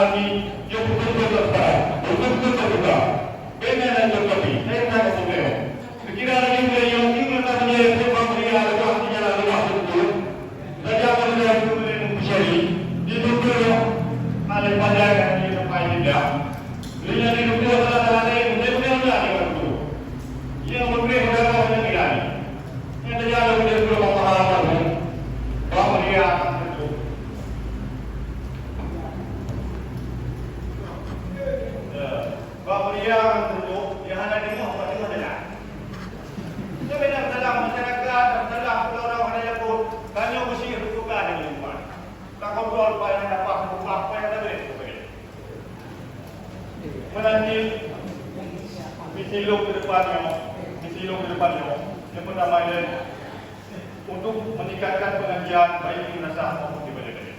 lagi yang betul-betul tepat, betul-betul terbuka. Benar dan terkopi. Saya tak boleh. Sekiranya lagi beliau ini katanya sebab dia ada artinya lalu masuk itu. Saja beliau itu mencari di beliau ada pandangan di tempat tidak. Beliau di beliau salah yang benar-benar ada waktu. Yang berbeda dengan yang lain. Yang terjadi beliau belum pengalaman. Bahawa dia akan tentu. Bahawa dia akan tentu. Yang ada di Muhammad itu adalah sebenarnya dalam masyarakat, dalam orang ada yang pun kami mesti bertukar dengan lingkungan. Tak kontrol apa yang dapat, apa yang ada boleh. Menanti misi lo ke depannya, yang pertama adalah untuk meningkatkan pengajian baik di madrasah maupun di balai-balai.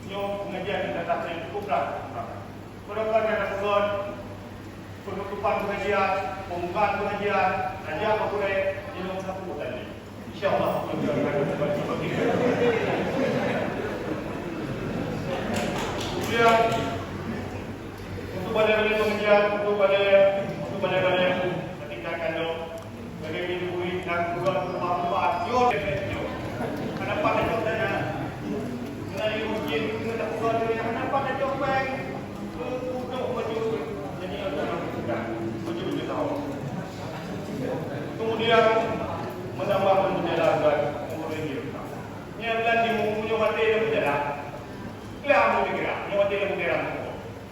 Ini pengajian di madrasah saya cukuplah. Berapa yang ada penutupan pengajian, pembukaan pengajian, ajar apa boleh ilmu satu tadi. InsyaAllah kita akan berbagi. Kemudian untuk balai-balai pengajian, untuk balai-balai tingkatkan dulu. Bagi diberi dan juga bermanfaat. Kenapa ada contohnya? Mengenai mungkin kita buat dari kenapa ada copeng untuk baju jadi orang muda baju tahu. Kemudian menambah menjalankan umur hidup. Ini adalah di punya mati yang berjalan. Kelihatan bergerak, mati yang bergerak.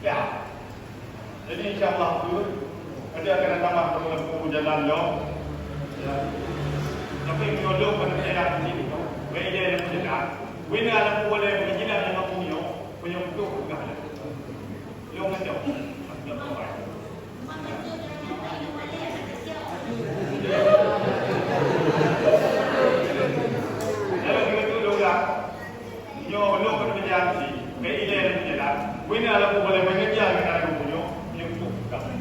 Ya. Jadi insyaAllah itu ada akan tambah perjalanan lo. Tapi kalau pada daerah ini, beda yang berjalan. Wina alam boleh berjalan yang mampunya, punya untuk berjalan. Lo macam, kalau begitu lo lah, lo pada berjalan sih, beda yang berjalan. Wina alam boleh berjalan yang ada mampunya, punya untuk berjalan.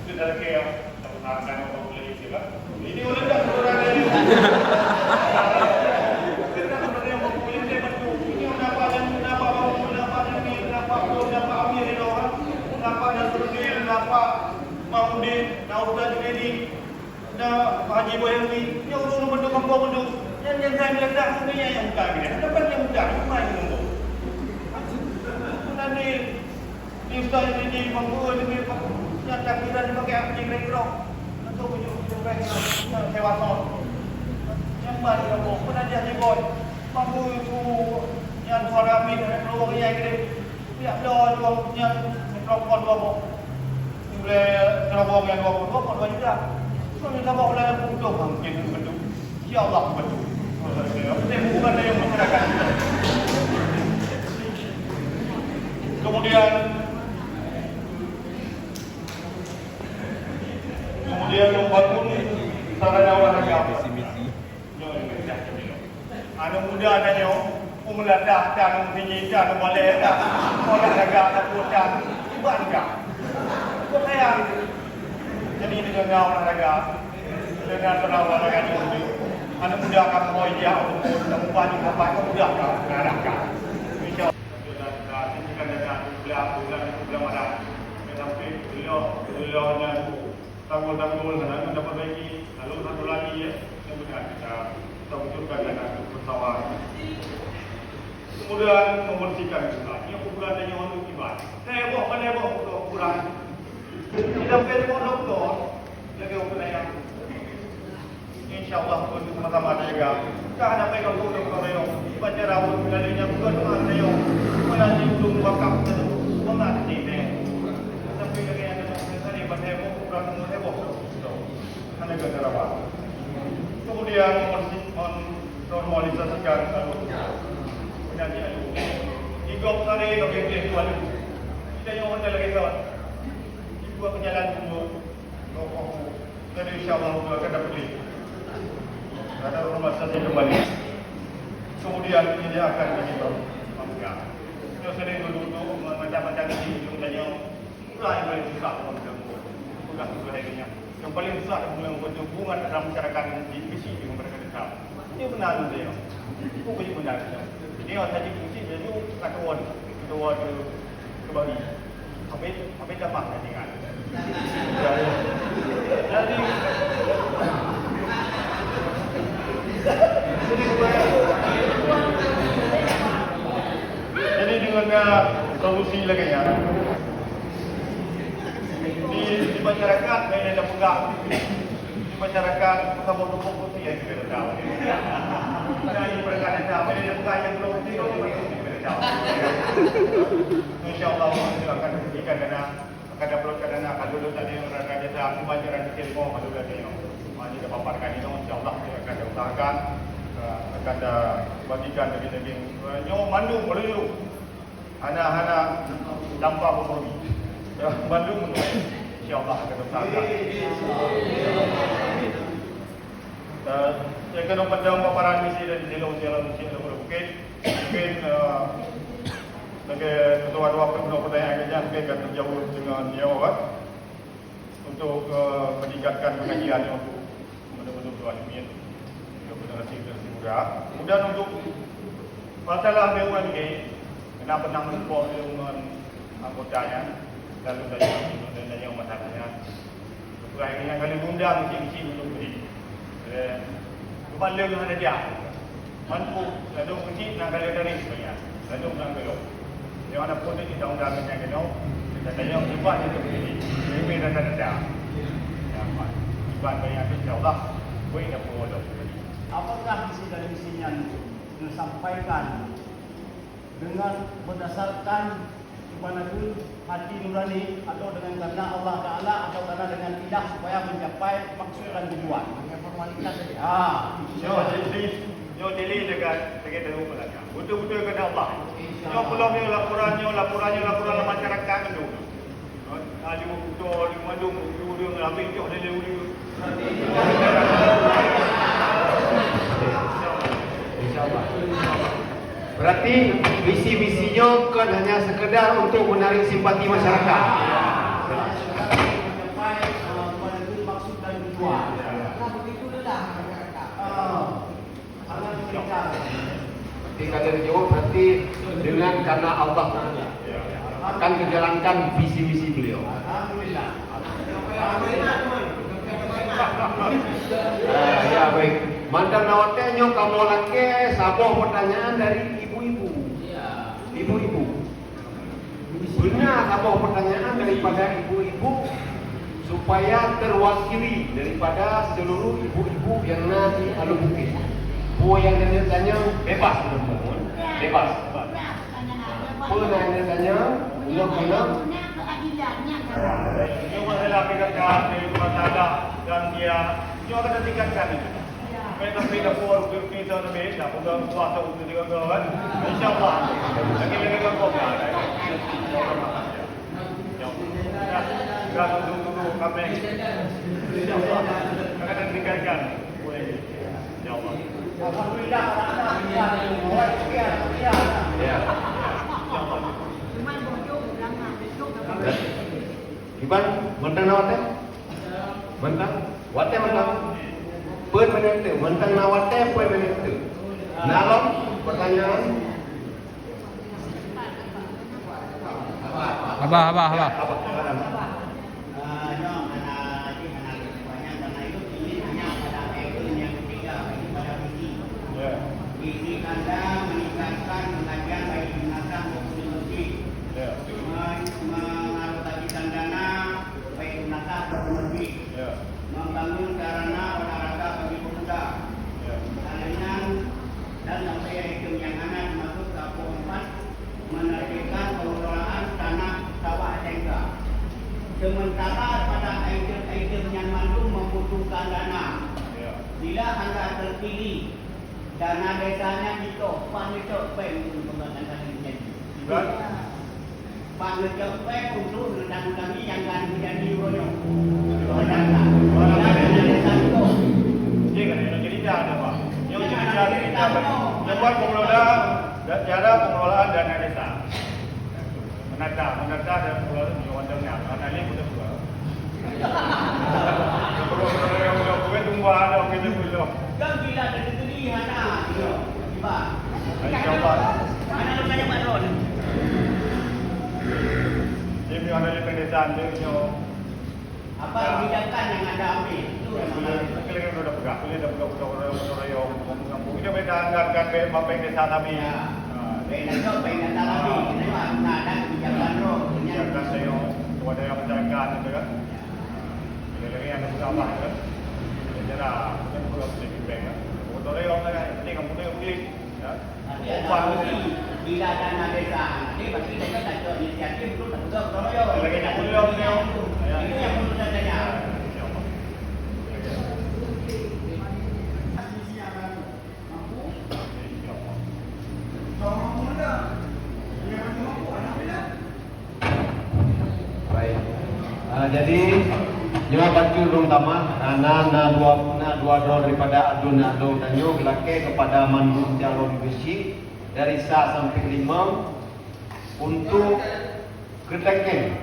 Itu adalah kaya. Akan orang boleh juga. Ini orang tak orang lain. Kita sebenarnya mempunyai tempat ini kenapa dan kenapa ni kenapa amir ini orang kenapa dan terusnya kenapa Mahmudin, Naudad Junaidi, dan Haji Boyani yang urus benda kampung benda yang saya meledak sebenarnya yang bukan dia. Dapat yang bukan, bukan yang nombor. Nanti ni ustaz ini mampu dengan yang takbiran pakai apa yang kira-kira. Untuk menyuruh yang sewa son yang mana kamu pernah jadi boy mampu itu yang suara amin keluar yang ini tidak ada yang mikrofon dua boleh terobong yang dua juga so kita bawa yang butuh mungkin betul ya Allah betul bukan yang masyarakat kemudian membangun sarana olahraga. Anu muda adanya, umeladah dan tinggi dan boleh dah olahraga ataupun dan bangga. Saya jadi dengan olahraga dengan olahraga ini, anu muda akan mulai dia untuk tempat di tempat muda akan olahraga. Insyaallah kita dengan bulan Ramadan. Tetapi beliaunya tanggul-tanggul dan dapat perbaiki. Lalu satu lagi ya, kemudian kita wujudkan dengan bersama. Kemudian membersihkan juga. Yang ukuran dan yang untuk ibadah. Saya buat untuk ukuran. Kita perlu doktor. Lagi ukuran yang InsyaAllah untuk sama-sama jaga. Tak ada pegang doktor yang baca rawat darinya bukan ada yang menanti belum wakaf mengerti deh. Tapi lagi ada tadi pada ukuran heboh. Hanya kata rawat. Kemudian normalisasikan penyanyian. Igop sari ke kiri tuan. Kita yang hotel lagi tuan. Ibu penjalan dulu. Jadi insyaAllah akan dapat beli. Ada normalisasi kembali. Kemudian ini akan begitu. Kita sering dulu macam-macam ini. Contohnya mulai dari susah. Bukan sebagainya. Yang paling besar adalah hubungan dalam masyarakat di misi dengan mereka dekat. Ini benar dia. Itu benar dia. Ini orang tadi fungsi jadi kata orang. keluar ke Bali. Habis dah makan dengan. Jadi dengan solusi lagi ya. Di masyarakat saya ada pegang. Di masyarakat kita mau tepuk putih yang kita tahu. Dari perkara tahu dia pegang yang belum putih kita tahu. InsyaAllah kita akan berikan dana akan dapatkan dana akan dulu tadi orang desa pembayaran kecil mau dulu tadi. Mari kita paparkan ini insyaAllah kita akan usahakan akan bagikan daging-daging nyo mandu melayu anak-anak tanpa pemuli mandu melayu insyaAllah akan usahakan yang kedua pandang paparan misi dari Jelong Bukit mungkin sebagai ketua-ketua pertanyaan kerja mungkin akan terjauh dengan jawab untuk meningkatkan pengajian untuk menurut Tuhan Amin generasi muda. Kemudian untuk masalah BUMN, kenapa nak mensupport BUMN anggotanya, lalu dan yang masalahnya. Sekarang ini yang kali bunda mesti untuk beri. Cuma lagi ada dia. Mampu lalu mesti nak kali dari sebenarnya. Lalu nak belok. Yang ada pun di undang-undang yang kena dan yang cepat itu beri. Ini ada. Cepat banyak insya-Allah. Boleh nak buat. Apakah isi dari misinya disampaikan dengan berdasarkan kepada hati nurani atau dengan karena Allah Ta'ala atau karena dengan tidak supaya mencapai maksud dan tujuan hanya formalitas saja. Yo dili dekat dulu pelanya. Betul-betul kepada Allah. Yo belum laporan masyarakat dulu. Ali betul di madu dulu habis yo dulu. Berarti visi-misinya bukan hanya sekedar untuk menarik simpati masyarakat. Mencapai maksud dan tujuan. Nah begitu dah masyarakat. Jadi kalau dijawab berarti dengan karena Allah akan menjalankan visi-misi beliau. Alhamdulillah. Ya baik. Mantan nawatnya kamu lagi sabuah pertanyaan dari ibu-ibu. Ibu-ibu. Benar sabuah pertanyaan daripada ibu-ibu supaya terwakili daripada seluruh ibu-ibu yang nanti Alun Bukit. Bu yang tanya bebas teman-teman. Bebas. Bu yang tanya undang-undang Yang masalah pihak dari masalah dan dia akan tingkatkan itu. Mereka tidak perlu kita lebih, tak perlu kuasa untuk juga kawan. InsyaAllah, lagi kau kan. Kalau dulu kami, InsyaAllah akan tingkatkan. InsyaAllah. Alhamdulillah. Ya. Iban, mentang nawatnya? Mentang? Watnya mentang? Poin menentu, mentang nawatnya poin menentu. Nalom, pertanyaan? Abah. Visi Anda meningkatkan pengajian bagi binatang maupun masjid. Mengalokasikan dana baik binatang maupun masjid. Membangun sarana olahraga bagi pemuda. Salinan dan sampai item yang anak masuk ke keempat menerbitkan pengelolaan tanah sawah tengga. Sementara pada item-item yang mampu membutuhkan dana, bila Anda terpilih dana desanya itu, Pak itu untuk pembangunan ini. Pak itu untuk undang-undang yang akan menjadi royong. Yang buat pengelolaan cara pengelolaan dana desa. Menata dan pengelolaan di undang-undang. Karena ini sudah dua. Kalau tunggu ada kita belum. Dan bila terjadi hana, tiba. InsyaAllah. Mana lu tanya Pak Don? ada di pedesaan dia. Apa kebijakan yang Anda ambil? Itu yang menarik. Kalian udah pegang, kalian udah pegang yang kampung. Kita beda anggarkan bapak desa kami. Beda tu, beda lagi. Kita ada kebijakan roh. Kebijakan saya, kepada yang masyarakat itu kan. Bila lagi yang bersama kan. Jadi dah, kita perlu sedikit bank. Untuk orang kan, ini kamu tu yang beli. Tapi ada bila dana desa, nanti pasti kita tak jual inisiatif itu tak betul royo. Lagi yang beli Itu yang perlu saya tanya. Baik. Jadi jawaban itu terutama dua daripada adun dan yo gelake kepada mandum calon besi dari 1 sampai 5 untuk ketekan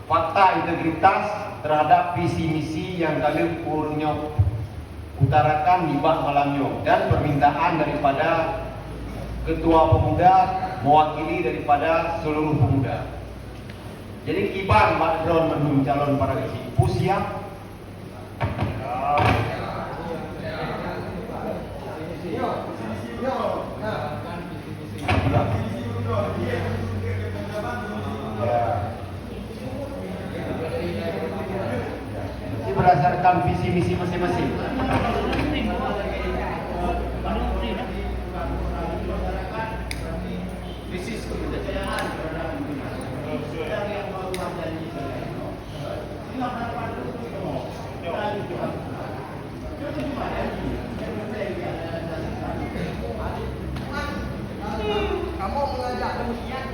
fakta integritas terhadap visi misi yang kalian punya utarakan di bak malamnya dan permintaan daripada ketua pemuda mewakili daripada seluruh pemuda. Jadi kibar background mendung calon para besi. Siap? Ini berdasarkan visi misi masing-masing. Kamu mengajak demikian